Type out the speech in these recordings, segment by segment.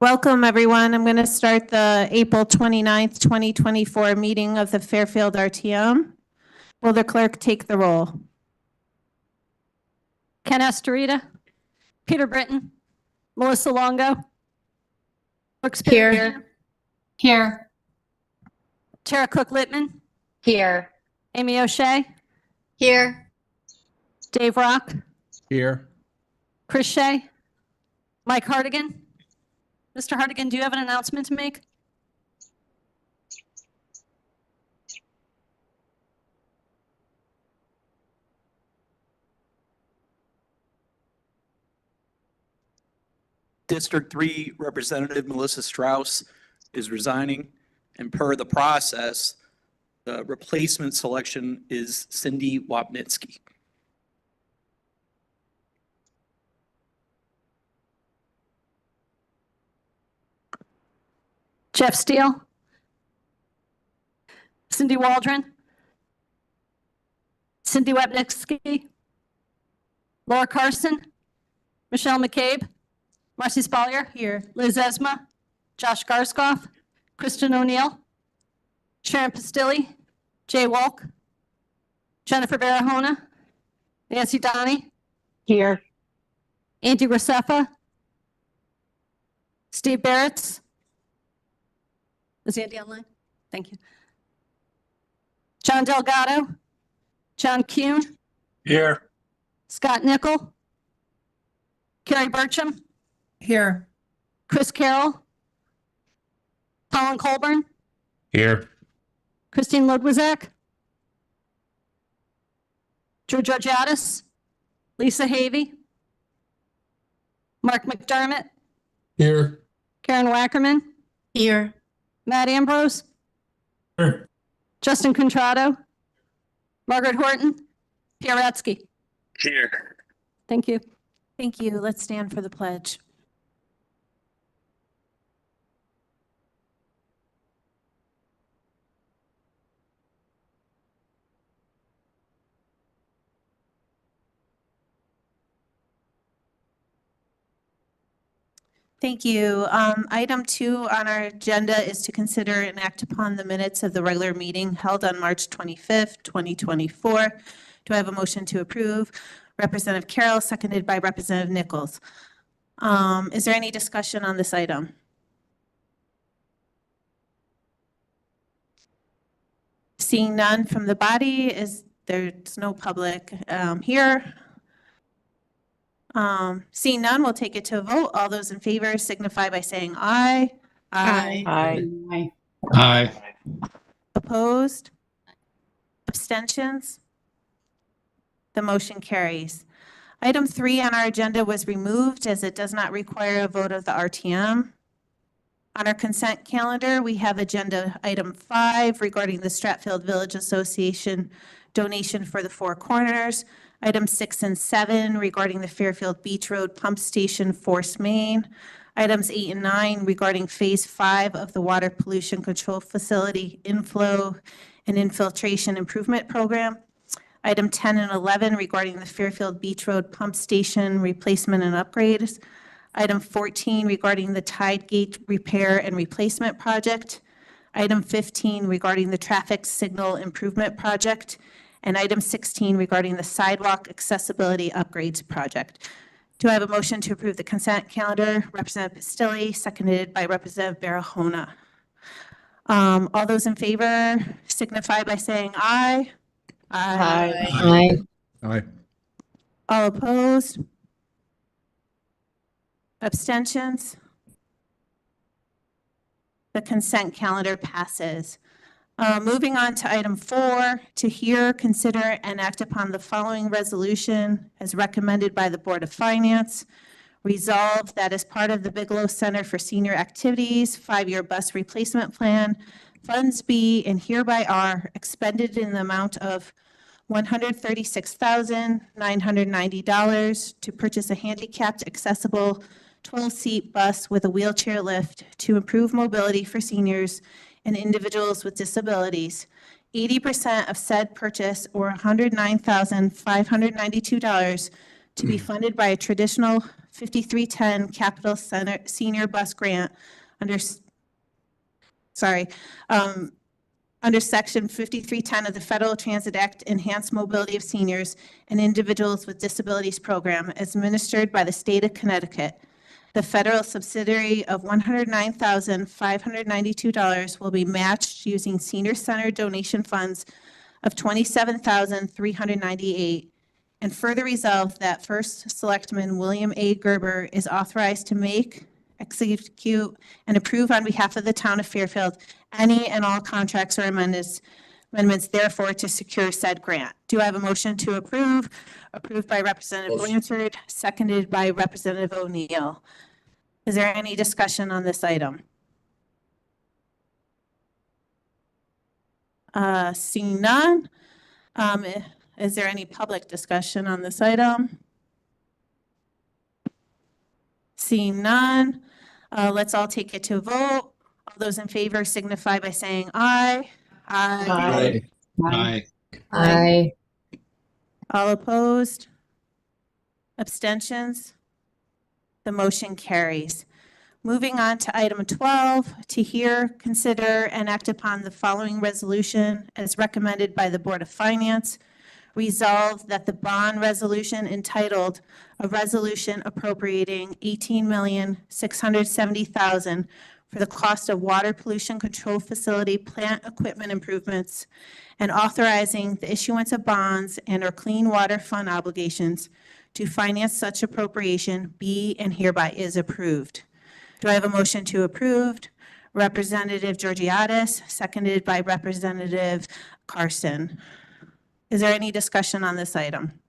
Welcome, everyone. I'm going to start the April 29th, 2024 meeting of the Fairfield RTM. Will the clerk take the roll? Ken Astorita, Peter Britton, Melissa Longo, Brooks Here. Here. Tara Cook-Littman, Here. Amy O'Shea, Here. Dave Rock, Here. Chris Shea, Mike Hartigan. Mr. Hartigan, do you have an announcement to make? District 3 Representative Melissa Strauss is resigning, and per the process, the replacement selection is Cindy Wapnitsky. Jeff Steele, Cindy Waldron, Cindy Wapnitsky, Laura Carson, Michelle McCabe, Marcy Spallier, here. Liz Esma, Josh Garskoff, Kristen O'Neill, Sharon Pastilli, Jay Wolk, Jennifer Barahona, Nancy Donnie, Here. Andy Graceffa, Steve Barretts. Is Andy online? Thank you. John Delgado, John Kuhn, Here. Scott Nickel, Carrie Burcham, Here. Chris Carroll, Colin Colburn, Here. Christine Ludwizak, Drew Georgiadis, Lisa Havey, Mark McDermott, Here. Karen Wackerman, Here. Matt Ambrose, Here. Justin Contrado, Margaret Horton, Pierre Ratsky. Here. Thank you. Thank you. Let's stand for the pledge. Thank you. Item 2 on our agenda is to consider and act upon the minutes of the regular meeting held on March 25th, 2024. Do I have a motion to approve? Representative Carroll, seconded by Representative Nichols. Is there any discussion on this item? Seeing none from the body, there's no public here. Seeing none, we'll take it to a vote. All those in favor signify by saying aye. Aye. Aye. Opposed? Abstentions? The motion carries. Item 3 on our agenda was removed as it does not require a vote of the RTM. On our consent calendar, we have agenda item 5 regarding the Stratfield Village Association donation for the Four Corners. Items 6 and 7 regarding the Fairfield Beach Road Pump Station Force Main. Items 8 and 9 regarding Phase 5 of the Water Pollution Control Facility Inflow and Infiltration Improvement Program. Item 10 and 11 regarding the Fairfield Beach Road Pump Station Replacement and Upgrades. Item 14 regarding the Tide Gate Repair and Replacement Project. Item 15 regarding the Traffic Signal Improvement Project. And item 16 regarding the Sidewalk Accessibility Upgrades Project. Do I have a motion to approve the consent calendar? Representative Pastilli, seconded by Representative Barahona. All those in favor signify by saying aye. Aye. Aye. All opposed? Abstentions? The consent calendar passes. Moving on to item 4, to hear, consider, and act upon the following resolution as recommended by the Board of Finance. Resolved that as part of the Bigelow Center for Senior Activities 5-year bus replacement plan, funds be and hereby are expended in the amount of $136,990 to purchase a handicapped accessible 12-seat bus with a wheelchair lift to improve mobility for seniors and individuals with disabilities. 80% of said purchase, or $109,592, to be funded by a traditional 5310 Capital Center Senior Bus Grant under, under Section 5310 of the Federal Transit Act, Enhanced Mobility of Seniors and Individuals with Disabilities Program, as administered by the state of Connecticut. The federal subsidiary of $109,592 will be matched using senior center donation funds of $27,398. And further resolved that First Selectman William A. Gerber is authorized to make, execute, and approve on behalf of the town of Fairfield any and all contracts or amendments therefore to secure said grant. Do I have a motion to approve? Approved by Representative Blanchard, seconded by Representative O'Neill. Is there any discussion on this item? Seeing none, is there any public discussion on this item? Seeing none, let's all take it to a vote. All those in favor signify by saying aye. Aye. Aye. Aye. All opposed? Abstentions? The motion carries. Moving on to item 12, to hear, consider, and act upon the following resolution as recommended by the Board of Finance. Resolved that the bond resolution entitled "A Resolution Appropriating $18,670,000 for the cost of water pollution control facility plant equipment improvements and authorizing the issuance of bonds and/or clean water fund obligations to finance such appropriation be and hereby is approved." Do I have a motion to approve? Representative Georgiadis, seconded by Representative Carson. Is there any discussion on this item?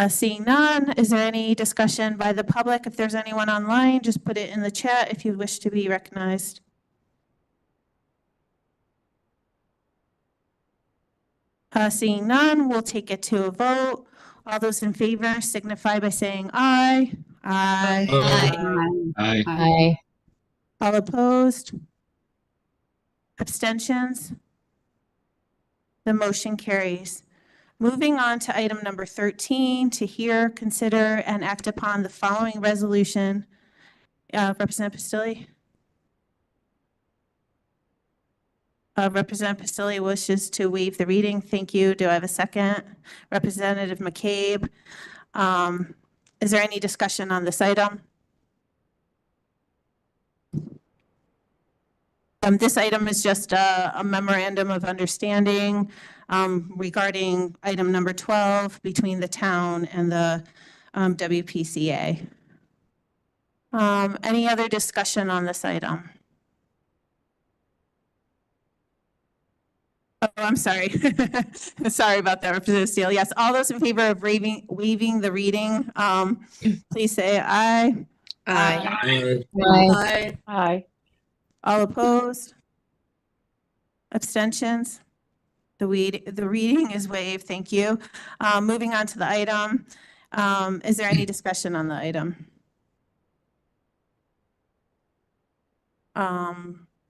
Seeing none, is there any discussion by the public? If there's anyone online, just put it in the chat if you wish to be recognized. Seeing none, we'll take it to a vote. All those in favor signify by saying aye. Aye. Aye. Aye. All opposed? Abstentions? The motion carries. Moving on to item number 13, to hear, consider, and act upon the following resolution. Representative Pistilli? Representative Pistilli wishes to waive the reading. Thank you. Do I have a second? Representative McCabe. Is there any discussion on this item? This item is just a memorandum of understanding regarding item number 12 between the town and the WPCA. Any other discussion on this item? Oh, I'm sorry. Sorry about that, Representative Steele. Yes, all those in favor of waiving the reading, please say aye. Aye. Aye. Aye. All opposed? Abstentions? The reading is waived. Thank you. Moving on to the item. Is there any discussion on the item?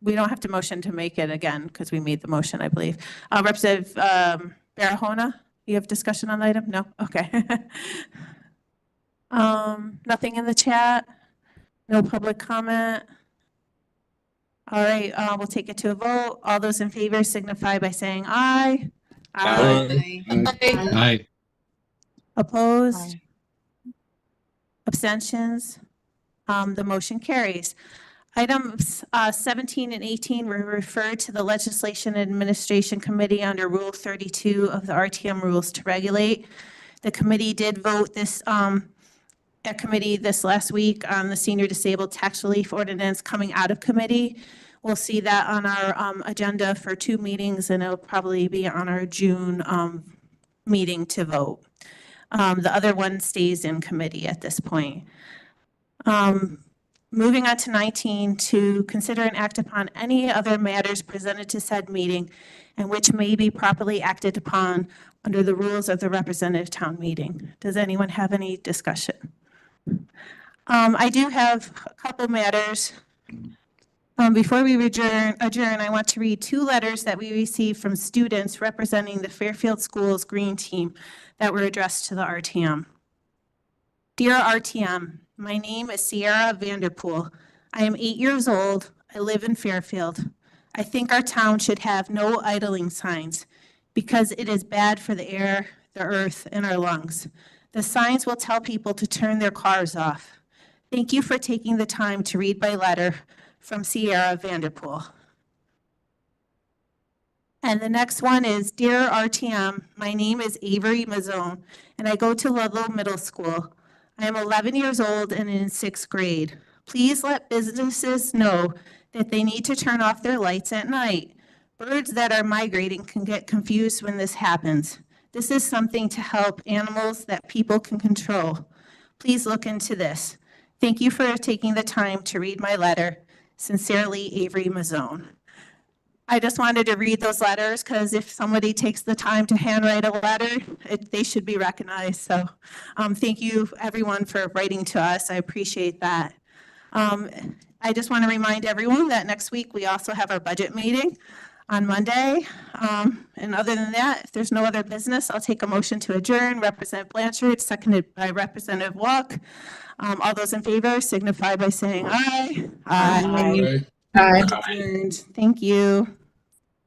We don't have to motion to make it again because we made the motion, I believe. Representative Barahona, you have discussion on the item? No? Okay. Nothing in the chat? No public comment? All right, we'll take it to a vote. All those in favor signify by saying aye. Aye. Aye. Opposed? Abstentions? The motion carries. Items 17 and 18 were referred to the Legislation and Administration Committee under Rule 32 of the RTM rules to regulate. The committee did vote this at committee this last week on the senior disabled tax relief ordinance coming out of committee. We'll see that on our agenda for 2 meetings, and it'll probably be on our June meeting to vote. The other one stays in committee at this point. Moving on to 19, to consider and act upon any other matters presented to said meeting and which may be properly acted upon under the rules of the representative town meeting. Does anyone have any discussion? I do have a couple matters. Before we adjourn, I want to read 2 letters that we received from students representing the Fairfield Schools Green Team that were addressed to the RTM. Dear RTM, my name is Sierra Vanderpool. I am 8 years old. I live in Fairfield. I think our town should have no idling signs because it is bad for the air, the earth, and our lungs. The signs will tell people to turn their cars off. Thank you for taking the time to read my letter from Sierra Vanderpool. And the next one is, Dear RTM, my name is Avery Mazzone, and I go to Ludlow Middle School. I am 11 years old and in 6th grade. Please let businesses know that they need to turn off their lights at night. Birds that are migrating can get confused when this happens. This is something to help animals that people can control. Please look into this. Thank you for taking the time to read my letter. Sincerely, Avery Mazzone. I just wanted to read those letters because if somebody takes the time to handwrite a letter, they should be recognized. So thank you, everyone, for writing to us. I appreciate that. I just want to remind everyone that next week we also have our budget meeting on Monday. And other than that, if there's no other business, I'll take a motion to adjourn. Representative Blanchard, seconded by Representative Walk. All those in favor signify by saying aye. Aye. Adjourned. Thank you.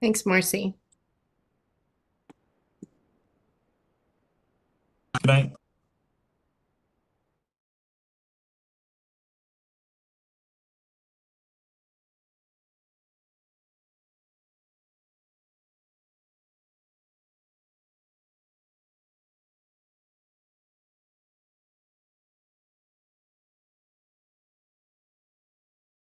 Thanks, Marcy. Good night.